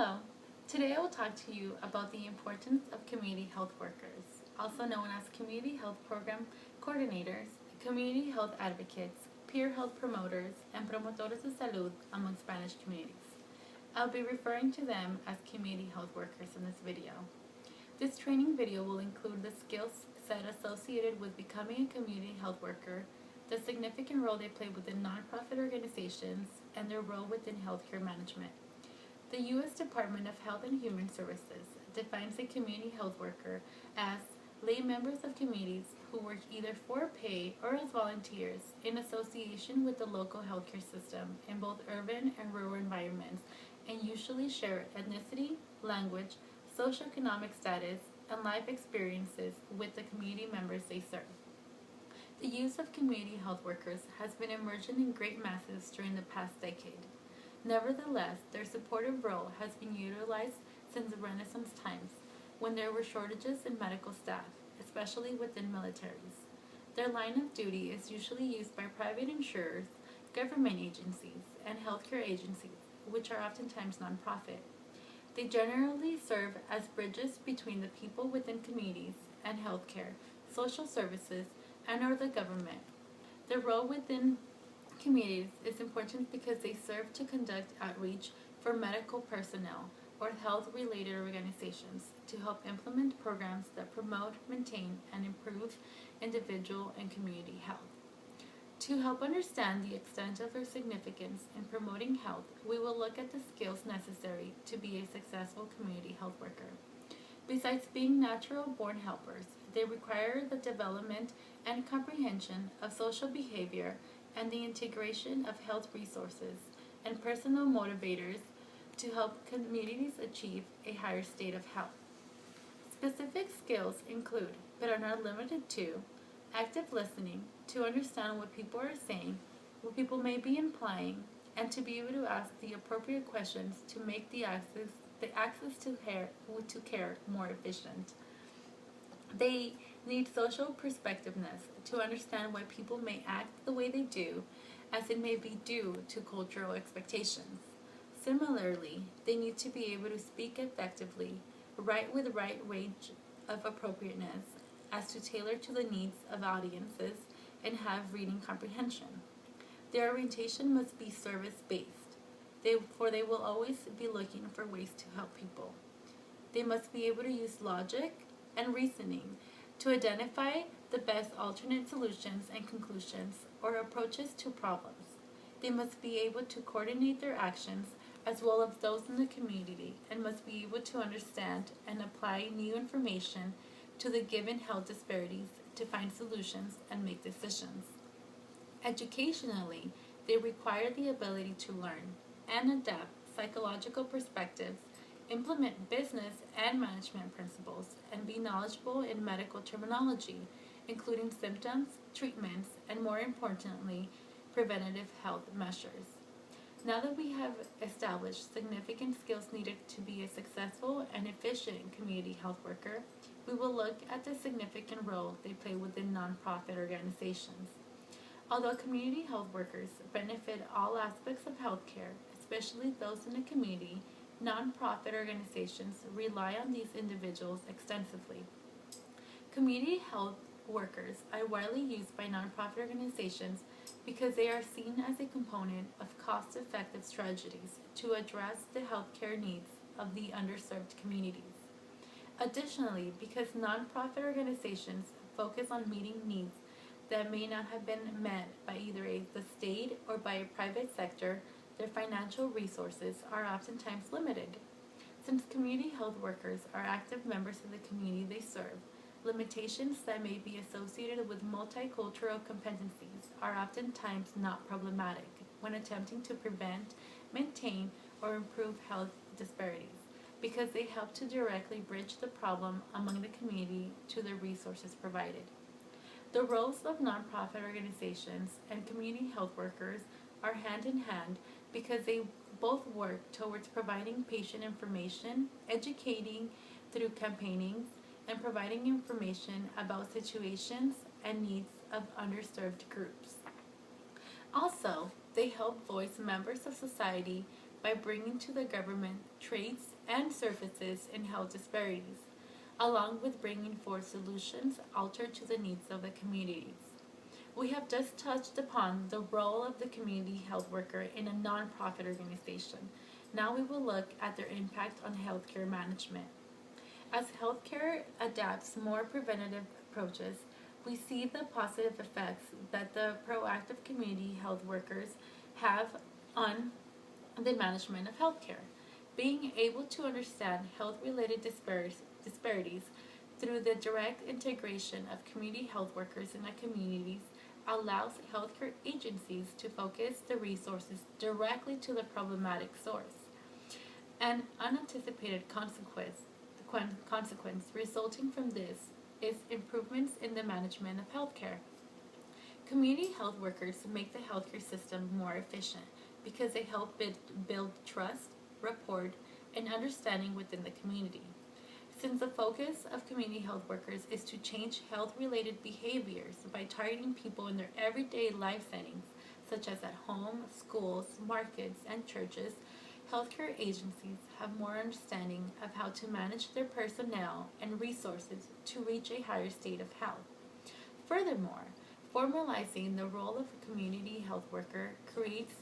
Hello! Today I will talk to you about the importance of community health workers, also known as community health program coordinators, community health advocates, peer health promoters, and promotores de salud among Spanish communities. I'll be referring to them as community health workers in this video. This training video will include the skills set associated with becoming a community health worker, the significant role they play within nonprofit organizations, and their role within healthcare management. The U.S. Department of Health and Human Services defines a community health worker as lay members of communities who work either for pay or as volunteers in association with the local healthcare system in both urban and rural environments, and usually share ethnicity, language, socioeconomic status, and life experiences with the community members they serve. The use of community health workers has been emerging in great masses during the past decade. Nevertheless, their supportive role has been utilized since the Renaissance times, when there were shortages in medical staff, especially within militaries. Their line of duty is usually used by private insurers, government agencies, and healthcare agencies, which are oftentimes nonprofit. They generally serve as bridges between the people within communities and healthcare, social services, and/or the government. Their role within communities is important because they serve to conduct outreach for medical personnel or health-related organizations to help implement programs that promote, maintain, and improve individual and community health. To help understand the extent of their significance in promoting health, we will look at the skills necessary to be a successful community health worker. Besides being natural-born helpers, they require the development and comprehension of social behavior and the integration of health resources and personal motivators to help communities achieve a higher state of health. Specific skills include, but are not limited to, active listening to understand what people are saying, what people may be implying, and to be able to ask the appropriate questions to make the access to care more efficient. They need social perspectiveness to understand why people may act the way they do, as it may be due to cultural expectations. Similarly, they need to be able to speak effectively, write with the right range of appropriateness as to tailor to the needs of audiences, and have reading comprehension. Their orientation must be service-based, for they will always be looking for ways to help people. They must be able to use logic and reasoning to identify the best alternate solutions and conclusions or approaches to problems. They must be able to coordinate their actions as well as those in the community, and must be able to understand and apply new information to the given health disparities to find solutions and make decisions. Educationally, they require the ability to learn and adapt psychological perspectives, implement business and management principles, and be knowledgeable in medical terminology, including symptoms, treatments, and more importantly, preventative health measures. Now that we have established significant skills needed to be a successful and efficient community health worker, we will look at the significant role they play within nonprofit organizations. Although community health workers benefit all aspects of healthcare, especially those in the community, nonprofit organizations rely on these individuals extensively. Community health workers are widely used by nonprofit organizations because they are seen as a component of cost-effective strategies to address the healthcare needs of the underserved communities. Additionally, because nonprofit organizations focus on meeting needs that may not have been met by either the state or by a private sector, their financial resources are oftentimes limited. Since community health workers are active members of the community they serve, limitations that may be associated with multicultural competencies are oftentimes not problematic when attempting to prevent, maintain, or improve health disparities, because they help to directly bridge the problem among the community to the resources provided. The roles of nonprofit organizations and community health workers are hand in hand because they both work towards providing patient information, educating through campaignings, and providing information about situations and needs of underserved groups. Also, they help voice members of society by bringing to the government traits and services in health disparities, along with bringing forth solutions altered to the needs of the communities. We have just touched upon the role of the community health worker in a nonprofit organization. Now we will look at their impact on healthcare management. As healthcare adapts more preventative approaches, we see the positive effects that the proactive community health workers have on the management of healthcare. Being able to understand health-related disparities through the direct integration of community health workers in the communities allows healthcare agencies to focus the resources directly to the problematic source. An unanticipated consequence resulting from this is improvements in the management of healthcare. Community health workers make the healthcare system more efficient because they help build trust, rapport, and understanding within the community. Since the focus of community health workers is to change health-related behaviors by targeting people in their everyday life settings, such as at home, schools, markets, and churches, healthcare agencies have more understanding of how to manage their personnel and resources to reach a higher state of health. Furthermore, formalizing the role of a community health worker creates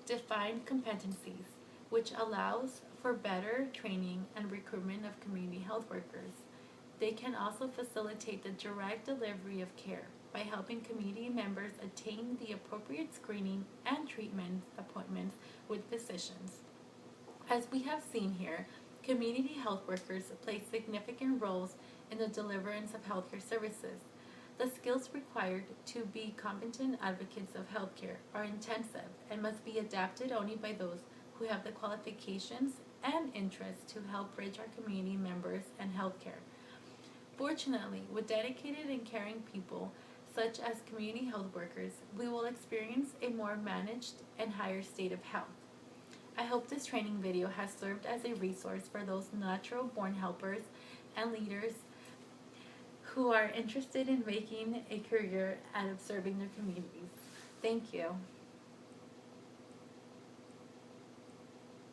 defined competencies, which allows for better training and recruitment of community health workers. They can also facilitate the direct delivery of care by helping community members attain the appropriate screening and treatment appointments with physicians. As we have seen here, community health workers play significant roles in the deliverance of healthcare services. The skills required to be competent advocates of healthcare are intensive and must be adapted only by those who have the qualifications and interests to help bridge our community members and healthcare. Fortunately, with dedicated and caring people, such as community health workers, we will experience a more managed and higher state of health. I hope this training video has served as a resource for those natural-born helpers and leaders who are interested in making a career out of serving their communities. Thank you.